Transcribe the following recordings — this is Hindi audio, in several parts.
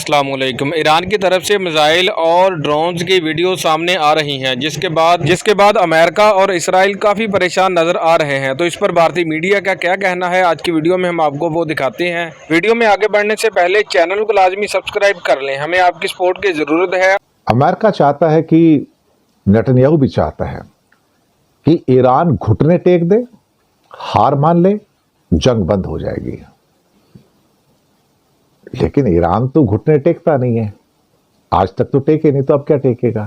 अस्सलाम वालेकुम। ईरान की तरफ से मिसाइल और ड्रोन्स की वीडियो सामने आ रही हैं, जिसके बाद अमेरिका और इसराइल काफ़ी परेशान नज़र आ रहे हैं। तो इस पर भारतीय मीडिया का क्या कहना है, आज की वीडियो में हम आपको वो दिखाते हैं। वीडियो में आगे बढ़ने से पहले चैनल को लाजमी सब्सक्राइब कर लें, हमें आपकी सपोर्ट की ज़रूरत है। अमेरिका चाहता है कि नेतन्याहू भी चाहता है कि ईरान घुटने टेक दे, हार मान ले, जंग बंद हो जाएगी। लेकिन ईरान तो घुटने टेकता नहीं है, आज तक तो टेके नहीं, तो अब क्या टेकेगा।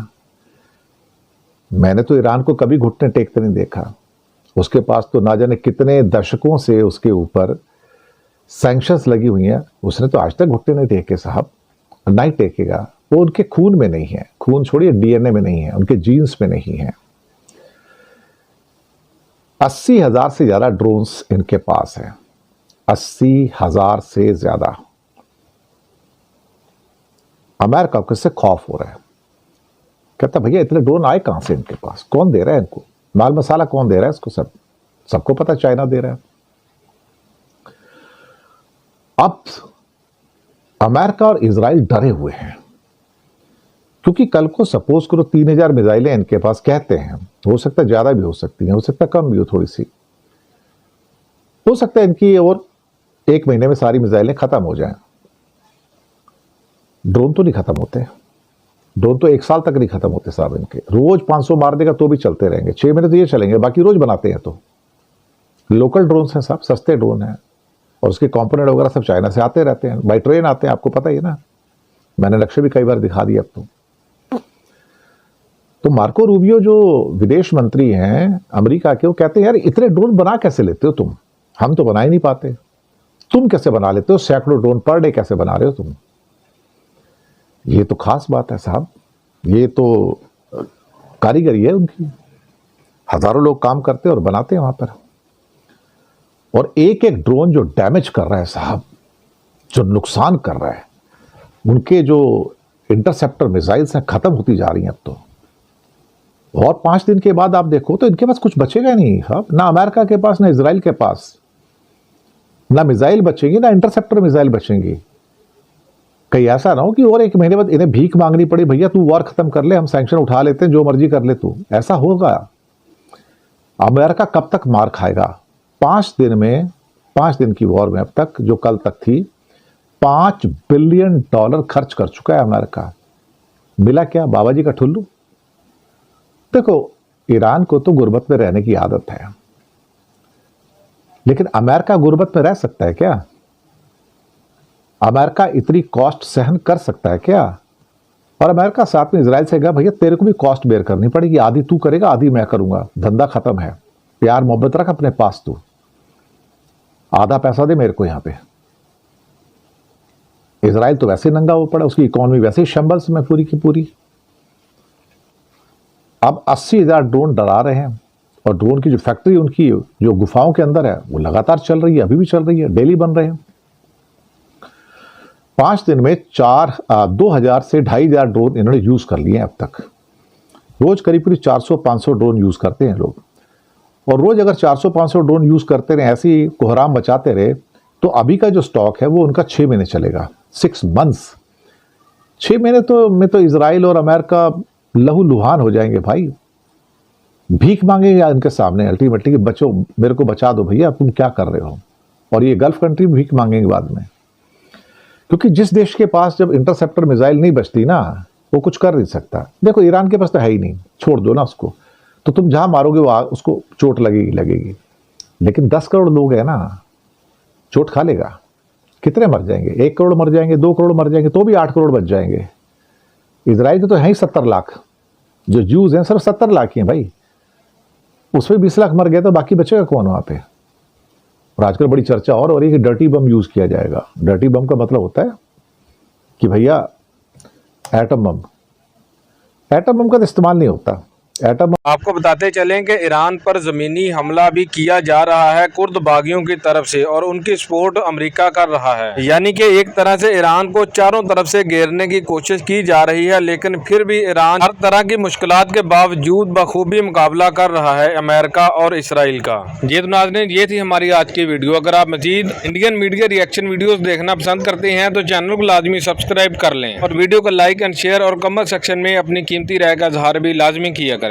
मैंने तो ईरान को कभी घुटने टेकते नहीं देखा। उसके पास तो ना जाने कितने दशकों से उसके ऊपर सैंक्शंस लगी हुई हैं, उसने तो आज तक घुटने नहीं टेके साहब, ना ही टेकेगा। वो उनके खून में नहीं है, खून छोड़िए डीएनए में नहीं है, उनके जीन्स में नहीं है। 80,000 से ज्यादा ड्रोन्स इनके पास है, 80,000 से ज्यादा। अमेरिका को इससे खौफ हो रहा है, कहता भैया इतने ड्रोन आए कहां से इनके पास, कौन दे रहा है इनको, माल मसाला कौन दे रहा है इसको, सबको पता चाइना दे रहा है। अब अमेरिका और इजराइल डरे हुए हैं, क्योंकि कल को सपोज करो 3,000 मिसाइलें इनके पास कहते हैं, हो सकता है ज्यादा भी हो सकती हैं, हो सकता है कम भी हो, थोड़ी सी हो सकता है इनकी, और 1 महीने में सारी मिसाइलें खत्म हो जाएं। ड्रोन तो नहीं खत्म होते, ड्रोन तो 1 साल तक नहीं खत्म होते साहब इनके। रोज 500 मार देगा तो भी चलते रहेंगे, 6 महीने तो ये चलेंगे, बाकी रोज बनाते हैं। तो लोकल ड्रोन हैं साहब, सस्ते ड्रोन हैं, और उसके कंपोनेंट वगैरह सब चाइना से आते रहते हैं, बाई ट्रेन आते हैं, आपको पता ही है ना, मैंने नक्शे भी कई बार दिखा दिए। अब तो मार्को रूबियो जो विदेश मंत्री हैं अमेरिका के, वो कहते हैं यार इतने ड्रोन बना कैसे लेते हो तुम, हम तो बना ही नहीं पाते, तुम कैसे बना लेते हो, सैकड़ों ड्रोन पर डे कैसे बना रहे हो तुम। ये तो खास बात है साहब, ये तो कारीगरी है उनकी, हजारों लोग काम करते हैं और बनाते हैं वहां पर। और एक एक ड्रोन जो डैमेज कर रहा है साहब, जो नुकसान कर रहा है, उनके जो इंटरसेप्टर मिसाइल्स हैं खत्म होती जा रही हैं अब तो। और 5 दिन के बाद आप देखो तो इनके पास कुछ बचेगा नहीं साहब, ना अमेरिका के पास, ना इजराइल के पास, ना मिसाइल बचेंगी, ना इंटरसेप्टर मिसाइल बचेंगी। कहीं ऐसा ना हो कि और 1 महीने बाद इन्हें भीख मांगनी पड़ी, भैया तू वॉर खत्म कर ले, हम सैंक्शन उठा लेते हैं, जो मर्जी कर ले तू, ऐसा होगा। अमेरिका कब तक मार खाएगा। 5 दिन में, 5 दिन की वॉर में अब तक, जो कल तक थी, $5 बिलियन खर्च कर चुका है अमेरिका। मिला क्या, बाबा जी का ठुल्लू। देखो ईरान को तो गुर्बत में रहने की आदत है, लेकिन अमेरिका गुर्बत में रह सकता है क्या, अमेरिका इतनी कॉस्ट सहन कर सकता है क्या। और अमेरिका साथ में इजराइल से कहा भैया तेरे को भी कॉस्ट बेयर करनी पड़ेगी, आधी तू करेगा आधी मैं करूंगा, धंधा खत्म है, प्यार मोहब्बत रख अपने पास, तू आधा पैसा दे मेरे को यहां पे। इजराइल तो वैसे नंगा हो पड़ा, उसकी इकोनॉमी वैसे ही शंबल्स में पूरी की पूरी। अब 80,000 ड्रोन डरा रहे हैं, और ड्रोन की जो फैक्ट्री उनकी जो गुफाओं के अंदर है वो लगातार चल रही है, अभी भी चल रही है, डेली बन रहे हैं। 5 दिन में 2,000 से 2,500 ड्रोन इन्होंने यूज कर लिए हैं अब तक। रोज करीब करीब 400-500 ड्रोन यूज करते हैं लोग, और रोज अगर 400-500 ड्रोन यूज करते रहे, ऐसी कोहराम बचाते रहे, तो अभी का जो स्टॉक है वो उनका 6 महीने चलेगा, 6 मंथ्स। 6 महीने तो में तो इजराइल और अमेरिका लहू लुहान हो जाएंगे भाई, भीख मांगेंगे इनके सामने अल्टीमेटली कि बचो, मेरे को बचा दो भैया, तुम क्या कर रहे हो। और ये गल्फ कंट्री में भीख मांगेंगे बाद में, क्योंकि जिस देश के पास जब इंटरसेप्टर मिसाइल नहीं बचती ना, वो कुछ कर नहीं सकता। देखो ईरान के पास तो है ही नहीं, छोड़ दो ना उसको, तो तुम जहां मारोगे वो उसको चोट लगेगी। लेकिन 10 करोड़ लोग हैं ना, चोट खा लेगा। कितने मर जाएंगे, 1 करोड़ मर जाएंगे, 2 करोड़ मर जाएंगे, तो भी 8 करोड़ बच जाएंगे। इजराइल के तो है ही 70 लाख, जो ज्यूज हैं सिर्फ 70 लाख ही हैं भाई, उसमें 20 लाख मर गए तो बाकी बचेगा कौन वहां पे। और आजकल बड़ी चर्चा और हो रही है कि डर्टी बम यूज किया जाएगा। डर्टी बम का मतलब होता है कि भैया एटम बम का तो इस्तेमाल नहीं होता, एटम आपको बताते चलें कि ईरान पर ज़मीनी हमला भी किया जा रहा है कुर्द बागियों की तरफ से और उनकी सपोर्ट अमेरिका कर रहा है। यानी कि एक तरह से ईरान को चारों तरफ से घेरने की कोशिश की जा रही है, लेकिन फिर भी ईरान हर तरह की मुश्किलात के बावजूद बखूबी मुकाबला कर रहा है अमेरिका और इसराइल का। ये तो नाज़रीन, ये थी हमारी आज की वीडियो। अगर आप मजीद इंडियन मीडिया रिएक्शन वीडियोस देखना पसंद करते हैं तो चैनल को लाजमी सब्सक्राइब कर लें और वीडियो को लाइक एंड शेयर और कमेंट सेक्शन में अपनी कीमती राय का इजहार भी लाजमी किया करें।